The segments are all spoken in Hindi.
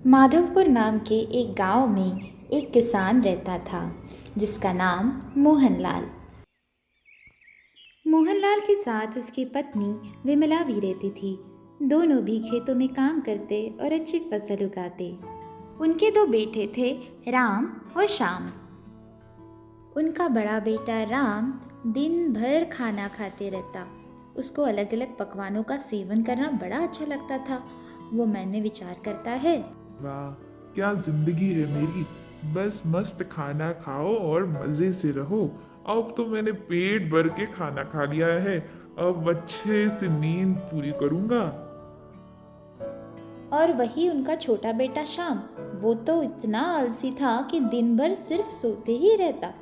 माधवपुर नाम के एक गांव में एक किसान रहता था जिसका नाम मोहनलाल। मोहनलाल के साथ उसकी पत्नी विमला भी रहती थी। दोनों भी खेतों में काम करते और अच्छी फसल उगाते। उनके दो बेटे थे, राम और श्याम। उनका बड़ा बेटा राम दिन भर खाना खाते रहता। उसको अलग अलग पकवानों का सेवन करना बड़ा अच्छा लगता था। वो मन में विचार करता है, वाह, क्या जिंदगी है मेरी। बस मस्त खाना खाओ और मजे से रहो। अब तो मैंने पेट भर के खाना खा लिया है। अब अच्छे से नींद पूरी करूंगा। और वही उनका छोटा बेटा श्याम। वो तो इतना आलसी था कि दिन भर सिर्फ सोते ही रहता।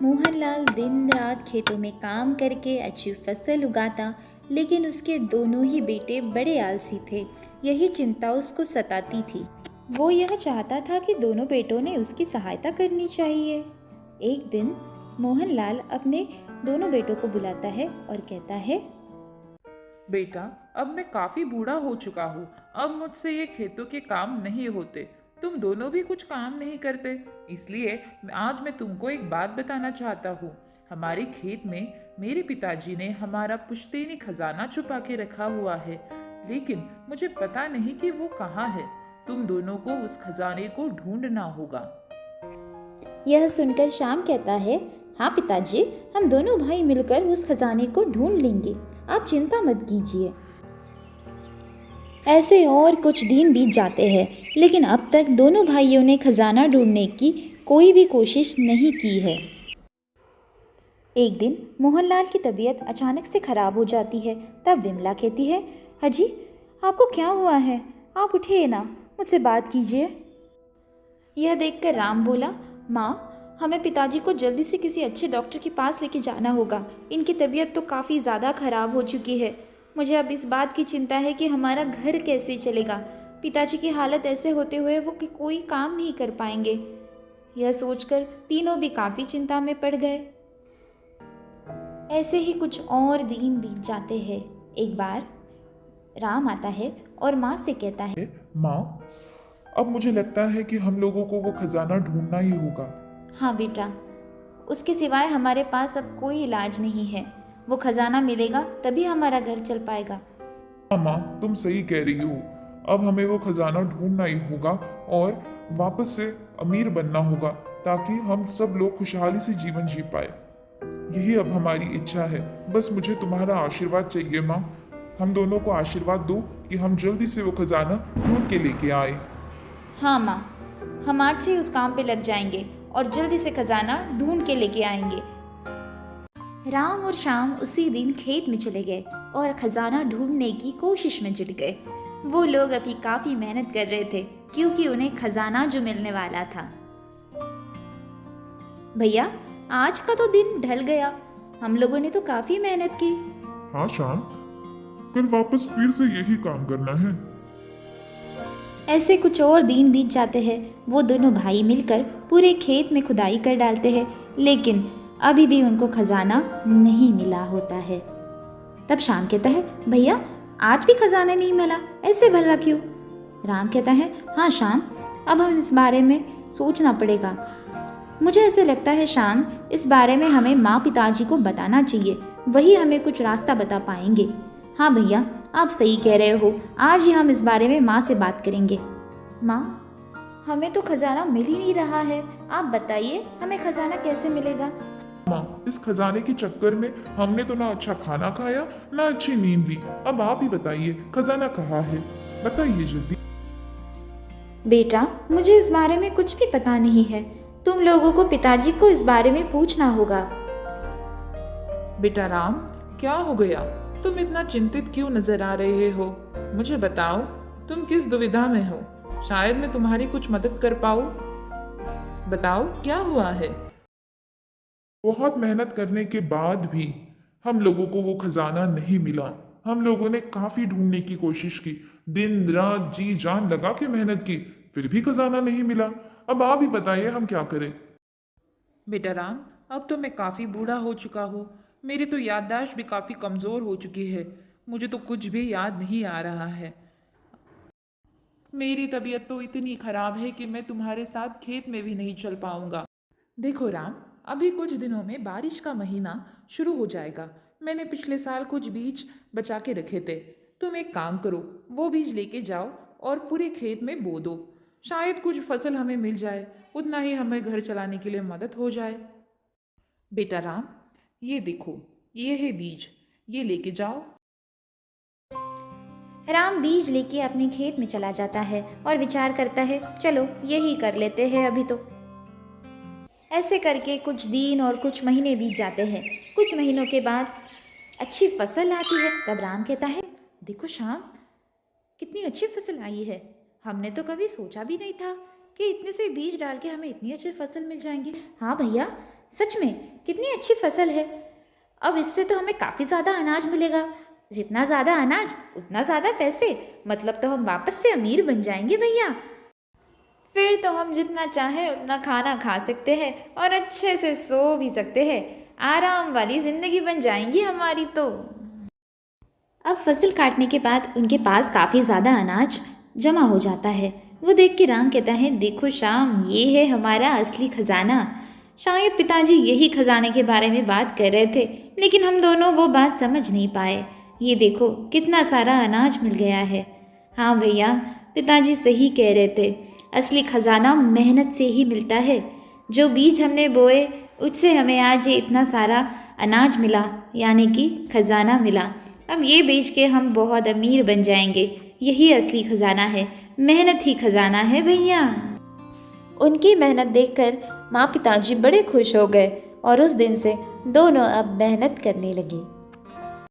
मोहनलाल दिन रात खेतों में काम करके अच्छी फसल उगाता, लेकिन उसके दोनों ही बेटे बड़े आलसी थे। यही चिंता उसको सताती थी। वो यह चाहता था कि दोनों बेटों ने उसकी सहायता करनी चाहिए। एक दिन मोहनलाल अपने दोनों बेटों को बुलाता है और कहता है, बेटा, अब मैं काफी बूढ़ा हो चुका हूँ। अब मुझसे ये खेतों के काम नहीं होते। तुम दोनों भी कुछ काम नहीं करते। इसलिए आज मैं तुमको एक बात बताना चाहता हूँ। हमारे खेत में मेरे पिताजी ने हमारा पुश्तैनी खजाना छुपा के रखा हुआ है, लेकिन मुझे पता नहीं कि वो कहाँ है। तुम दोनों को उस खजाने को ढूंढना होगा। यह सुनकर श्याम कहता है, हाँ पिताजी, हम दोनों भाई मिलकर उस खजाने को ढूंढ लेंगे। आप चिंता मत कीजिए। ऐसे और कुछ दिन बीत जाते हैं, लेकिन अब तक दोनों भाइयों ने खजाना ढूंढने की कोई भी कोशिश नहीं की है। एक दिन मोहनलाल की तबीयत अचानक से खराब हो जाती है। तब विमला कहती है, अजी, आपको क्या हुआ है? आप उठिए ना, मुझसे बात कीजिए। यह देखकर राम बोला, माँ, हमें पिताजी को जल्दी से किसी अच्छे डॉक्टर के पास लेके जाना होगा। इनकी तबीयत तो काफ़ी ज़्यादा खराब हो चुकी है। मुझे अब इस बात की चिंता है कि हमारा घर कैसे चलेगा। पिताजी की हालत ऐसे होते हुए वो कि कोई काम नहीं कर पाएंगे। यह सोचकर तीनों भी काफ़ी चिंता में पड़ गए। ऐसे ही कुछ और दिन बीत जाते हैं। एक बार राम आता है और माँ से कहता है, माँ, अब मुझे लगता है कि हम लोगों को वो खजाना ढूंढना ही होगा। हाँ बेटा, उसके सिवाय हमारे पास अब कोई इलाज नहीं है। वो खजाना मिलेगा तभी हमारा घर चल पाएगा। हाँ माँ, तुम सही कह रही हो। अब हमें वो खजाना ढूंढना ही होगा और वापस से अमीर बनना होगा, ताकि हम सब लोग खुशहाली से जीवन जी पाए। यही अब हमारी इच्छा है। बस मुझे तुम्हारा आशीर्वाद चाहिए माँ। हम दोनों को आशीर्वाद दो कि हम जल्दी से वो खजाना ढूंढ के लेके आए। हाँ माँ, हम आज से उस काम पे लग जाएंगे और जल्दी से खजाना ढूंढ के लेके आएंगे। राम और श्याम उसी दिन खेत में चले गए और खजाना ढूंढने की कोशिश में जुट गए। वो लोग अभी काफी मेहनत कर रहे थे, क्योंकि उन्हें खजाना जो मिलने वाला था। भैया, आज का तो दिन ढल गया। हम लोगों ने तो काफी मेहनत की। हाँ श्याम, कल वापस फिर से यही काम करना है। ऐसे कुछ और दिन बीत जाते हैं। वो दोनों भाई मिलकर पूरे खेत में खुदाई कर डालते हैं, लेकिन अभी भी उनको खजाना नहीं मिला होता है। तब श्याम कहता है, भैया, आज भी खजाना नहीं मिला, ऐसे भला क्यों? राम कहता है, हाँ श्याम, अब हम इस बारे में सोचना पड़ेगा। मुझे ऐसे लगता है श्याम, इस बारे में हमें माँ पिताजी को बताना चाहिए। वही हमें कुछ रास्ता बता पाएंगे। हाँ भैया, आप सही कह रहे हो। आज ही हम इस बारे में माँ से बात करेंगे। माँ, हमें तो खजाना मिल ही नहीं रहा है। आप बताइए, हमें खजाना कैसे मिलेगा? माँ, इस खजाने के चक्कर में हमने तो ना अच्छा खाना खाया, ना अच्छी नींद ली। अब आप ही बताइए, खजाना कहाँ है? बताइए जल्दी। बेटा, मुझे इस बारे में कुछ भी पता नहीं है। तुम लोगों को पिताजी को इस बारे में पूछना होगा। बेटा राम, क्या हो गया? तुम इतना चिंतित क्यों नजर आ रहे हो? मुझे बताओ, तुम किस दुविधा में हो? शायद मैं तुम्हारी कुछ मदद कर पाऊँ। बताओ, क्या हुआ है? बहुत मेहनत करने के बाद भी हम लोगों को वो खजाना नहीं मिला। हम लोगों ने काफी ढूंढने की कोशिश की, दिन रात जी जान लगा के मेहनत की, फिर भी खजाना नहीं मिला। अब आप ही बताइए, हम क्या करें? बेटा राम, अब तो मैं काफ़ी बूढ़ा हो चुका हूँ। मेरी तो याददाश्त भी काफ़ी कमज़ोर हो चुकी है। मुझे तो कुछ भी याद नहीं आ रहा है। मेरी तबीयत तो इतनी खराब है कि मैं तुम्हारे साथ खेत में भी नहीं चल पाऊंगा। देखो राम, अभी कुछ दिनों में बारिश का महीना शुरू हो जाएगा। मैंने पिछले साल कुछ बीज बचा के रखे थे। तुम एक काम करो, वो बीज लेके जाओ और पूरे खेत में बो दो। शायद कुछ फसल हमें मिल जाए, उतना ही हमें घर चलाने के लिए मदद हो जाए। बेटा राम, ये देखो, ये है बीज, ये लेके जाओ। राम बीज लेके अपने खेत में चला जाता है और विचार करता है, चलो यही कर लेते हैं अभी तो। ऐसे करके कुछ दिन और कुछ महीने बीत जाते हैं। कुछ महीनों के बाद अच्छी फसल आती है। तब राम कहता है, देखो श्याम, कितनी अच्छी फसल आई है। हमने तो कभी सोचा भी नहीं था कि इतने से बीज डाल के हमें इतनी अच्छी फसल मिल जाएंगी। हाँ भैया, सच में कितनी अच्छी फसल है। अब इससे तो हमें काफ़ी ज़्यादा अनाज मिलेगा। जितना ज़्यादा अनाज उतना ज़्यादा पैसे, मतलब तो हम वापस से अमीर बन जाएंगे भैया। फिर तो हम जितना चाहे उतना खाना खा सकते हैं और अच्छे से सो भी सकते हैं। आराम वाली ज़िंदगी बन जाएंगी हमारी तो। अब फसल काटने के बाद उनके पास काफ़ी ज़्यादा अनाज जमा हो जाता है। वो देख के राम कहता है, देखो श्याम, ये है हमारा असली खजाना। शायद पिताजी यही खजाने के बारे में बात कर रहे थे, लेकिन हम दोनों वो बात समझ नहीं पाए। ये देखो कितना सारा अनाज मिल गया है। हाँ भैया, पिताजी सही कह रहे थे, असली खजाना मेहनत से ही मिलता है। जो बीज हमने बोए उससे हमें आज ये इतना सारा अनाज मिला, यानी कि खजाना मिला। अब ये बेच के हम बहुत अमीर बन जाएंगे। यही असली खजाना है, मेहनत ही खजाना है भैया। उनकी मेहनत देखकर माँ पिताजी बड़े खुश हो गए और उस दिन से दोनों अब मेहनत करने लगे।